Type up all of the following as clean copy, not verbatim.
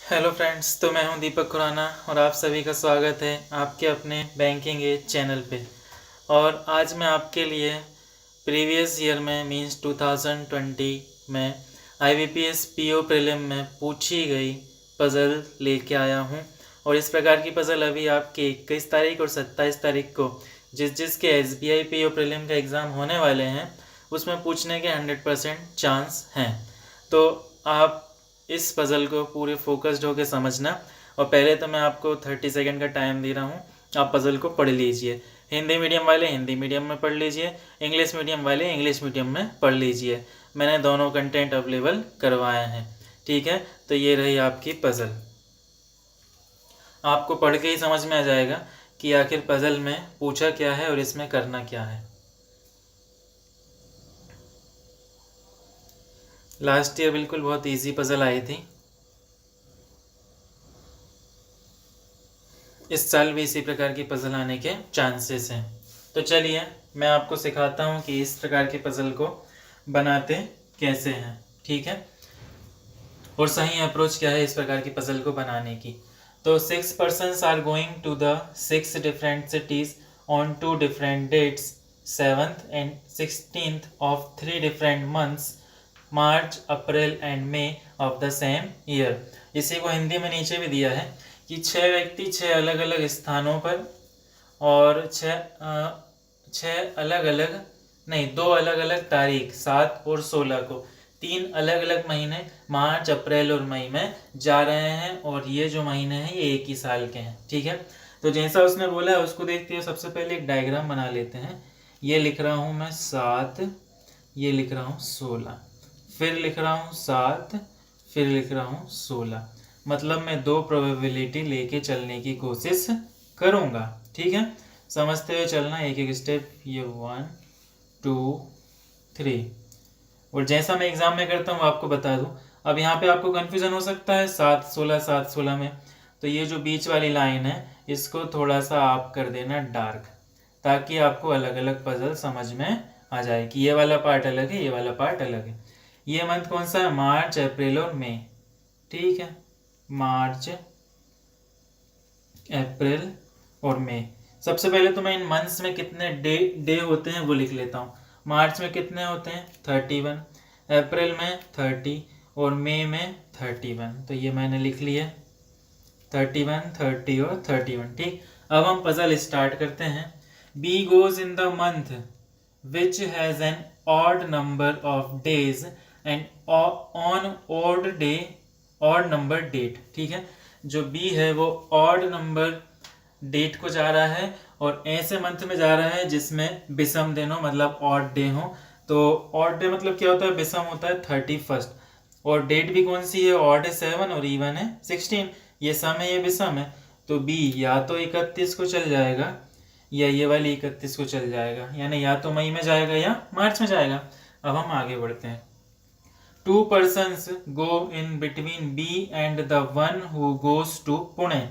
Hello friends, तो मैं हूं दीपक खुराना और आप सभी का स्वागत है आपके अपने बैंकिंग एज चैनल पे। और आज मैं आपके लिए प्रीवियस ईयर में मींस 2020 में आईबीपीएस पीओ प्रीलिम में पूछी गई पज़ल लेके आया हूं। और इस प्रकार की पज़ल अभी आपके 21 तारीख और 27 तारीख को जिस जिसके एसबीआई पीओ प्रीलिम का एग्ज़ाम होने वाले हैं उसमें पूछने के 100% चांस हैं। तो आप इस पज़ल को पूरे फोकस्ड होकर समझना। और पहले तो मैं आपको 30 सेकेंड का टाइम दे रहा हूँ, आप पज़ल को पढ़ लीजिए। हिंदी मीडियम वाले हिंदी मीडियम में पढ़ लीजिए, इंग्लिश मीडियम वाले इंग्लिश मीडियम में पढ़ लीजिए। मैंने दोनों कंटेंट अवेलेबल करवाए हैं, ठीक है। तो ये रही आपकी पज़ल। आपको पढ़ के ही समझ में आ जाएगा कि आखिर पज़ल में पूछा क्या है और इसमें करना क्या है। लास्ट ईयर बिल्कुल बहुत इजी पज़ल आई थी, इस साल भी इसी प्रकार की पज़ल आने के चांसेस हैं। तो चलिए मैं आपको सिखाता हूँ कि इस प्रकार के पज़ल को बनाते कैसे हैं, ठीक है। और सही अप्रोच क्या है इस प्रकार की पज़ल को बनाने की। तो 6 persons are going to the 6 different cities on 2 different dates 7th and 16th of 3 different months March, April and May of the same year. इसी को हिंदी में नीचे भी दिया है कि 6 व्यक्ति 6 अलग अलग स्थानों पर और 6 अलग अलग नहीं 2 अलग अलग तारीख 7 और 16 को 3 अलग अलग महीने मार्च, अप्रैल और मई में जा रहे हैं। और ये जो महीने हैं ये एक ही साल के हैं, ठीक है। तो जैसा उसने बोला है उसको देखते हुए सबसे पहले एक डायग्राम बना लेते हैं। ये लिख रहा हूँ मैं 7, ये लिख रहा हूँ 16, फिर लिख रहा हूँ 7, फिर लिख रहा हूँ 16। मतलब मैं 2 प्रोबेबिलिटी लेके चलने की कोशिश करूँगा, ठीक है। समझते हुए चलना एक एक स्टेप। ये 1 2 3। और जैसा मैं एग्जाम में करता हूँ आपको बता दूँ। अब यहाँ पे आपको कन्फ्यूज़न हो सकता है 7 16 में, तो ये जो बीच वाली लाइन है इसको थोड़ा सा आप कर देना डार्क, ताकि आपको अलग अलग पजल समझ में आ जाए कि ये वाला पार्ट अलग है, ये वाला पार्ट अलग है। ये मंथ कौन सा है? मार्च, अप्रैल और मई, ठीक है। मार्च, अप्रैल और मई। सबसे पहले तो मैं इन मंथ्स में कितने डे होते हैं वो लिख लेता हूँ। मार्च में कितने होते हैं? 31, अप्रैल में 30 और मई में 31। तो ये मैंने लिख लिया 31, 30 और 31, ठीक। अब हम पजल स्टार्ट करते हैं। B goes in the month which has an odd number of days and on odd number date, ठीक है। जो बी है वो ऑड नंबर डेट को जा रहा है और ऐसे मंथ में जा रहा है जिसमें विषम दिन हो, मतलब ऑड डे हो। तो ऑड डे मतलब क्या होता है? विषम होता है 31। और डेट भी कौन सी है? ऑड है 7 और इवन है 16। ये सम है, ये विषम है। तो बी या तो 31 को चल जाएगा या ये वाली 31 को चल जाएगा, यानी या तो मई में जाएगा या मार्च में जाएगा। अब हम आगे बढ़ते हैं। 2 persons go in between B and the one who goes to Pune.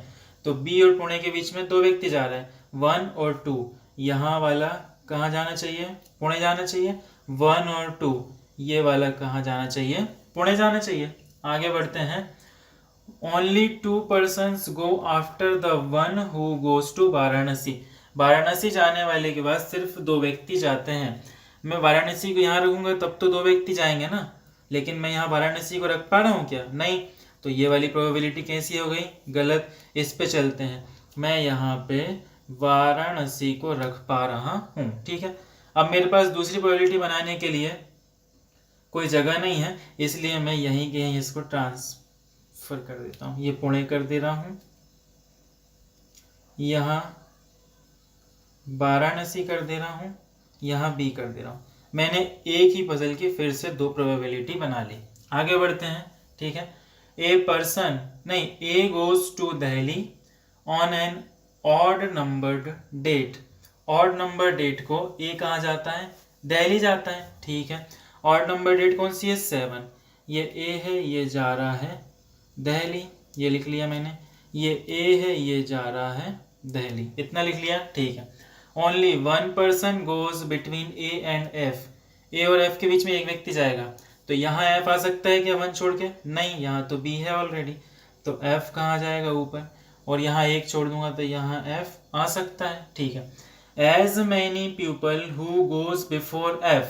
तो बी और पुणे के बीच में 2 व्यक्ति जा रहे हैं, 1 और 2। यहाँ वाला कहाँ जाना चाहिए? पुणे जाना चाहिए। 1 और 2, ये वाला कहाँ जाना चाहिए? पुणे जाना चाहिए। आगे बढ़ते हैं। Only 2 persons go after the one who goes to Varanasi. Varanasi जाने वाले के बाद सिर्फ 2 व्यक्ति जाते हैं। मैं वाराणसी को यहाँ रखूंगा तब तो 2 व्यक्ति जाएंगे ना, लेकिन मैं यहाँ वाराणसी को रख पा रहा हूँ क्या? नहीं। तो ये वाली प्रोबेबिलिटी कैसी हो गई? गलत। इस पे चलते हैं। मैं यहाँ पे वाराणसी को रख पा रहा हूँ, ठीक है। अब मेरे पास दूसरी प्रोबेबिलिटी बनाने के लिए कोई जगह नहीं है, इसलिए मैं यहीं के यहीं इसको ट्रांसफर कर देता हूँ। ये पुणे कर दे रहा हूँ, यहाँ वाराणसी कर दे रहा हूँ, यहाँ बी कर दे रहा हूँ। मैंने एक ही पजल की फिर से 2 प्रोबेबिलिटी बना ली। आगे बढ़ते हैं, ठीक है। A goes to Delhi on an odd numbered date. Odd number date को ए कहाँ जाता है? दिल्ली जाता है, ठीक है। ऑड नंबर डेट कौन सी है? 7। ये ए है, ये जा रहा है दिल्ली, ये लिख लिया मैंने। ये ए है, ये जा रहा है दिल्ली, इतना लिख लिया, ठीक है। Only 1 person goes between A and F. A और एफ के बीच में एक व्यक्ति जाएगा। तो यहाँ एफ आ सकता है क्या 1 छोड़ के? नहीं, यहाँ तो बी है ऑलरेडी। तो F कहाँ जाएगा ऊपर, और यहाँ 1 छोड़ दूंगा तो यहाँ F आ सकता है। ठीक है, as many people who goes before F,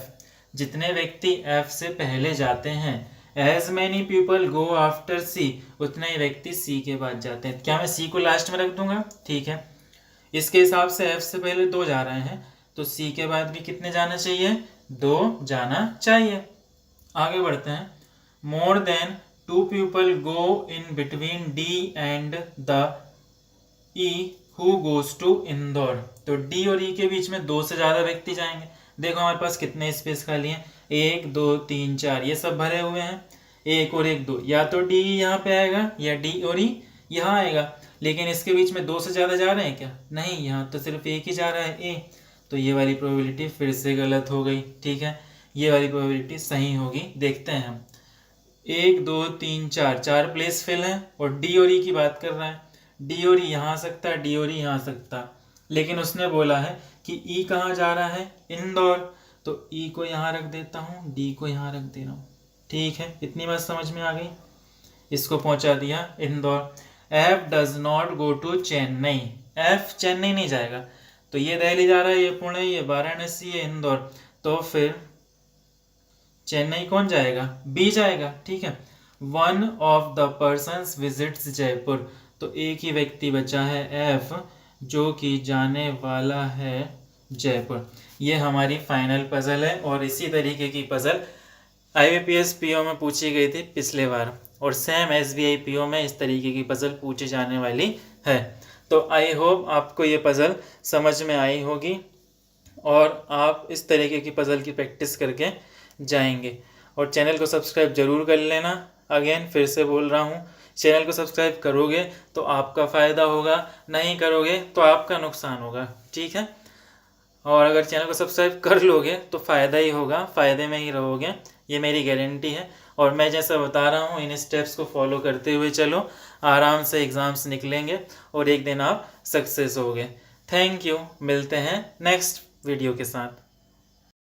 जितने व्यक्ति F से पहले जाते हैं, as many people go after C, उतने ही व्यक्ति C के बाद जाते हैं। क्या मैं C को लास्ट में रख दूंगा? ठीक है, इसके हिसाब से F से पहले 2 जा रहे हैं तो C के बाद भी कितने जाना चाहिए? 2 जाना चाहिए। आगे बढ़ते हैं। More than 2 people go in between D and the E who goes to Indore, तो D और E के बीच में 2 से ज़्यादा व्यक्ति जाएंगे। देखो हमारे पास कितने स्पेस खाली हैं, 1 2 3 4, ये सब भरे हुए हैं, 1 और 1 2, या तो D यहाँ पे आएगा या D और E यहाँ आएगा। लेकिन इसके बीच में 2 से ज़्यादा जा रहे हैं क्या? नहीं, यहाँ तो सिर्फ 1 ही जा रहा है, A, तो ये वाली प्रोबेबिलिटी फिर से गलत हो गई। ठीक है, ये वाली प्रोबेबिलिटी सही होगी। देखते हैं हम, 1 2 3 4, 4 प्लेस फिल है और D और E की बात कर रहा है। D और E यहाँ आ सकता है, D और E यहाँ आ सकता है, लेकिन उसने बोला है कि E कहाँ जा रहा है? इंदौर, तो E को यहाँ रख देता हूँ, D को यहाँ रख दे रहा हूँ। ठीक है, इतनी बात समझ में आ गई। इसको पहुँचा दिया Indore. F does not go to Chennai, F Chennai नहीं जाएगा, तो ये दिल्ली जा रहा है, ये पुणे, ये वाराणसी, ये इंदौर, तो फिर चेन्नई कौन जाएगा? B जाएगा। ठीक है, one of the persons visits Jaipur, तो एक ही व्यक्ति बचा है F, जो कि जाने वाला है जयपुर। ये हमारी फाइनल पजल है और इसी तरीके की पजल IBPS PO में पूछी गई थी पिछले बार, और सेम SBI PO में इस तरीके की पजल पूछी जाने वाली है। तो आई होप आपको ये पजल समझ में आई होगी और आप इस तरीके की पजल की प्रैक्टिस करके जाएंगे। और चैनल को सब्सक्राइब जरूर कर लेना। अगेन फिर से बोल रहा हूँ, चैनल को सब्सक्राइब करोगे तो आपका फ़ायदा होगा, नहीं करोगे तो आपका नुकसान होगा। ठीक है, और अगर चैनल को सब्सक्राइब कर लोगे तो फ़ायदा ही होगा, फ़ायदे में ही रहोगे, ये मेरी गारंटी है। और मैं जैसा बता रहा हूँ इन स्टेप्स को फॉलो करते हुए चलो, आराम से एग्ज़ाम्स निकलेंगे और एक दिन आप सक्सेस होगे। थैंक यू, मिलते हैं नेक्स्ट वीडियो के साथ।